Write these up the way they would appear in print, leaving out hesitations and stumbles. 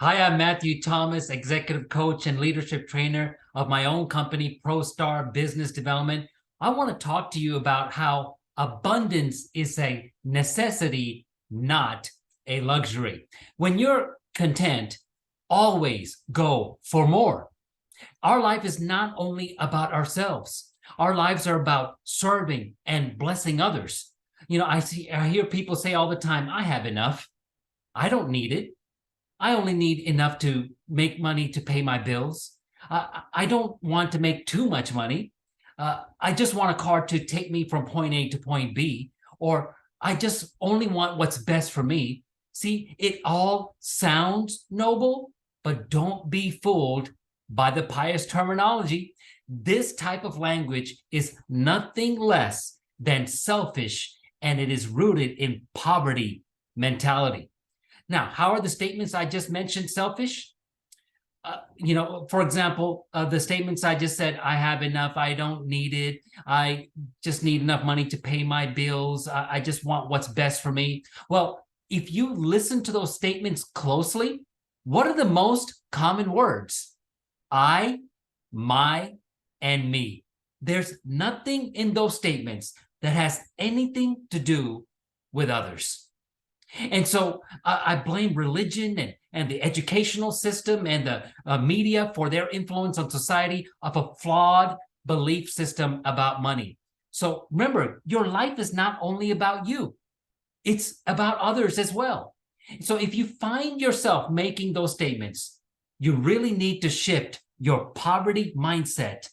Hi, I'm Matthew Thomas, executive coach and leadership trainer of my own company, ProStar Business Development. I want to talk to you about how abundance is a necessity, not a luxury. When you're content, always go for more. Our life is not only about ourselves. Our lives are about serving and blessing others. I hear people say all the time, I have enough. I don't need it. I only need enough to make money to pay my bills. I don't want to make too much money. I just want a car to take me from point A to point B, or I just only want what's best for me. See, it all sounds noble, but don't be fooled by the pious terminology. This type of language is nothing less than selfish, and it is rooted in poverty mentality. Now, how are the statements I just mentioned selfish? For example, the statements I just said, I have enough, I don't need it, I just need enough money to pay my bills, I just want what's best for me. Well, if you listen to those statements closely, what are the most common words? I, my, and me. There's nothing in those statements that has anything to do with others. And so I blame religion and the educational system and the media for their influence on society of a flawed belief system about money. So remember, your life is not only about you, it's about others as well. So if you find yourself making those statements, you really need to shift your poverty mindset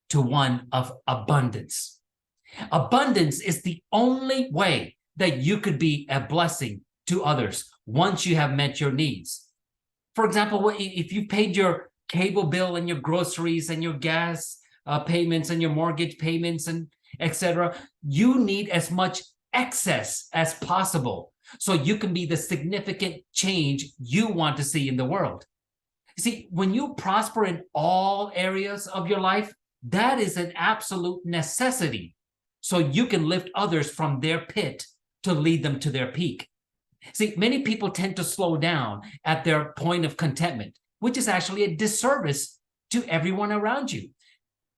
to one of abundance. Abundance is the only way that you could be a blessing to others once you have met your needs. For example, if you paid your cable bill and your groceries and your gas payments and your mortgage payments and etc., you need as much excess as possible so you can be the significant change you want to see in the world. See, when you prosper in all areas of your life, that is an absolute necessity so you can lift others from their pit to lead them to their peak. See, many people tend to slow down at their point of contentment, which is actually a disservice to everyone around you.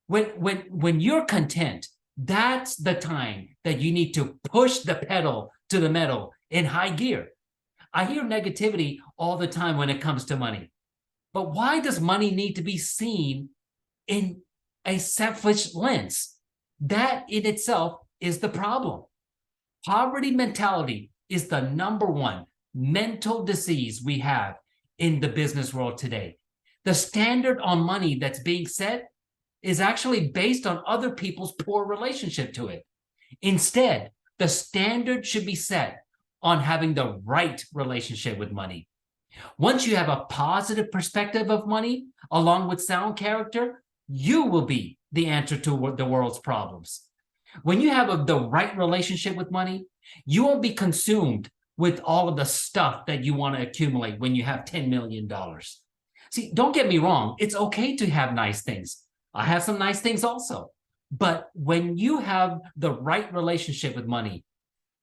When you're content, that's the time that you need to push the pedal to the metal in high gear. I hear negativity all the time when it comes to money. But why does money need to be seen in a selfish lens? That in itself is the problem. Poverty mentality is the number one mental disease we have in the business world today. The standard on money that's being set is actually based on other people's poor relationship to it. Instead, the standard should be set on having the right relationship with money. Once you have a positive perspective of money, along with sound character, you will be the answer to the world's problems. When you have the right relationship with money, you won't be consumed with all of the stuff that you want to accumulate when you have $10 million. See, don't get me wrong. It's okay to have nice things. I have some nice things also. But when you have the right relationship with money,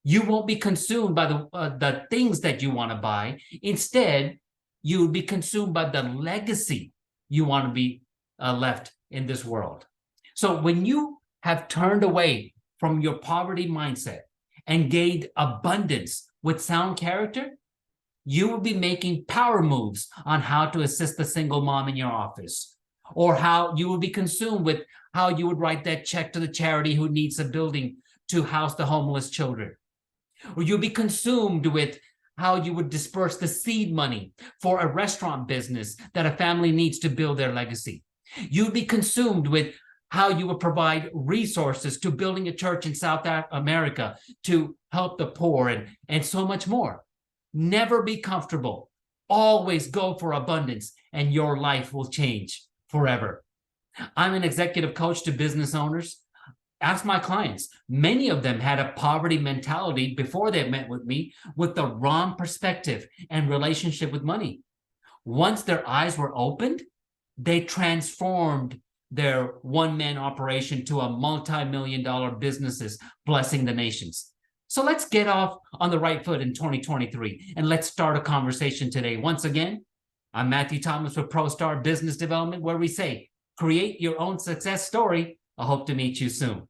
you won't be consumed by the things that you want to buy. Instead, you will be consumed by the legacy you want to be left in this world. So when you have turned away from your poverty mindset and gained abundance with sound character, you will be making power moves on how to assist the single mom in your office, or how you will be consumed with how you would write that check to the charity who needs a building to house the homeless children. Or you'll be consumed with how you would disperse the seed money for a restaurant business that a family needs to build their legacy. You'll be consumed with how you would provide resources to building a church in South America to help the poor and so much more. Never be comfortable. Always go for abundance, and your life will change forever. I'm an executive coach to business owners. Ask my clients. Many of them had a poverty mentality before they met with me with the wrong perspective and relationship with money. Once their eyes were opened, they transformed their one-man operation to a multi-million-dollar businesses blessing the nations. So let's get off on the right foot in 2023 and let's start a conversation today. Once again, I'm Matthew Thomas with ProStar Business Development, where we say, create your own success story. I hope to meet you soon.